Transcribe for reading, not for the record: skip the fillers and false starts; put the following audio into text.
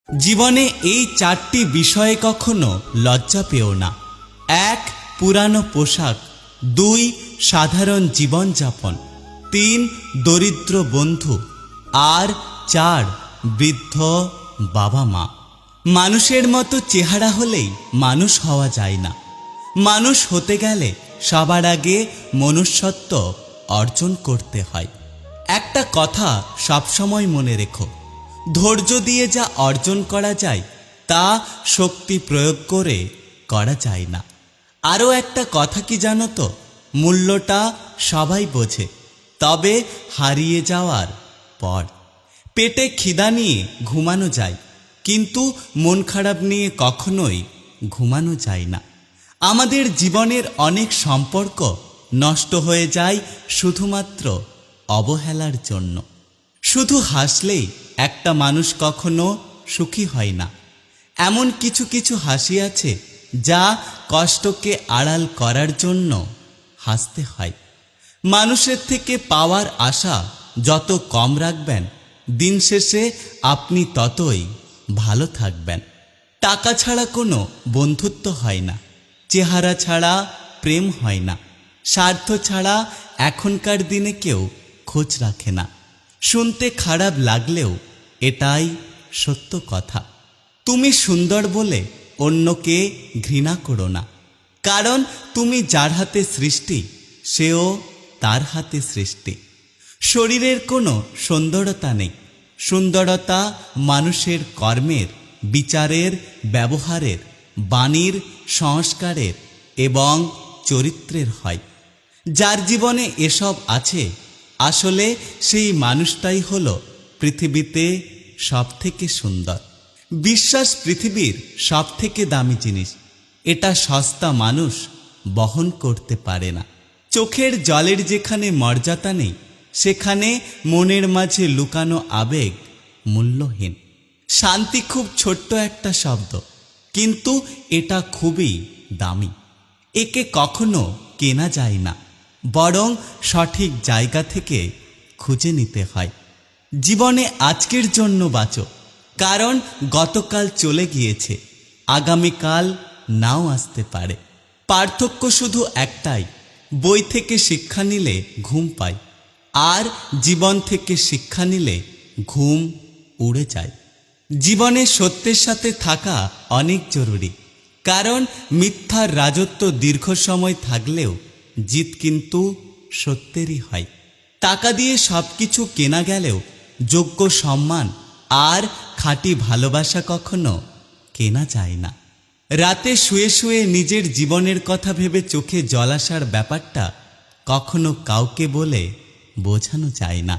জীবনে এই চারটি বিষয়ে কখনো লজ্জা পেও না। ১. পুরানো পোশাক। ২. সাধারণ জীবনযাপন। ৩. দরিদ্র বন্ধু। আর ৪. বৃদ্ধ বাবা মা। মানুষের মতো চেহারা হলেই মানুষ হওয়া যায় না। মানুষ হতে গেলে সবার আগে মনুষ্যত্ব অর্জন করতে হয়। একটা কথা সবসময় মনে রেখো, ধৈর্য দিয়ে যা অর্জন করা যায় তা শক্তি প্রয়োগ করে করা যায় না। আরও একটা কথা কি জানো তো, মূল্যটা সবাই বোঝে, তবে হারিয়ে যাওয়ার পর। পেটে খিদা নিয়ে ঘুমানো যায়, কিন্তু মন খারাপ নিয়ে কখনোই ঘুমানো যায় না। আমাদের জীবনের অনেক সম্পর্ক নষ্ট হয়ে যায় শুধুমাত্র অবহেলার জন্য। শুধু হাসলেই একটা মানুষ কখনো সুখী হয় না। এমন কিছু কিছু হাসি আছে যা কষ্টকে আড়াল করার জন্য হাসতে হয়। মানুষের থেকে পাওয়ার আশা যত কম রাখবেন, দিন শেষে আপনি ততই ভালো থাকবেন। টাকা ছাড়া কোনো বন্ধুত্ব হয় না, চেহারা ছাড়া প্রেম হয় না, স্বার্থ ছাড়া এখনকার দিনে কেউ খোঁজ রাখে না। শুনতে খারাপ লাগলেও এটাই সত্য কথা। তুমি সুন্দর বলে অন্যকে ঘৃণা করো না, কারণ তুমি যার হাতে সৃষ্টি সেও তার হাতে সৃষ্টি। শরীরের কোনো সুন্দরতা নেই, সুন্দরতা মানুষের কর্মের, বিচারের, ব্যবহারের, বাণীর, সংস্কারের এবং চরিত্রের হয়। যার জীবনে এসব আছে, আসলে সেই মানুষটাই হলো পৃথিবীতে সবথেকে সুন্দর। বিশ্বাস পৃথিবীর সবথেকে দামি জিনিস, এটা সস্তা মানুষ বহন করতে পারে না। চোখের জলের যেখানে মর্যাদা নেই, সেখানে মনের মাঝে লুকানো আবেগ মূল্যহীন। শান্তি খুব ছোট্ট একটা শব্দ, কিন্তু এটা খুবই দামি। একে কখনো কেনা যায় না, বরং সঠিক জায়গা থেকে খুঁজে নিতে হয়। জীবনে আজকের জন্য বাঁচো, কারণ গতকাল চলে গিয়েছে, আগামীকাল নাও আসতে পারে। পার্থক্য শুধু একটাই, বই থেকে শিক্ষা নিলে ঘুম পায়, আর জীবন থেকে শিক্ষা নিলে ঘুম উড়ে যায়। জীবনে সত্যের সাথে থাকা অনেক জরুরি, কারণ মিথ্যার রাজত্ব দীর্ঘ সময় থাকলেও জিত কিন্তু সত্যেরই হয়। টাকা দিয়ে সব কিছু কেনা গেলেও যোগ্য সম্মান আর খাঁটি ভালোবাসা কখনো কেনা যায় না। রাতে শুয়ে শুয়ে নিজের জীবনের কথা ভেবে চোখে জল আসার ব্যাপারটা কখনো কাউকে বলে বোঝানো যায় না।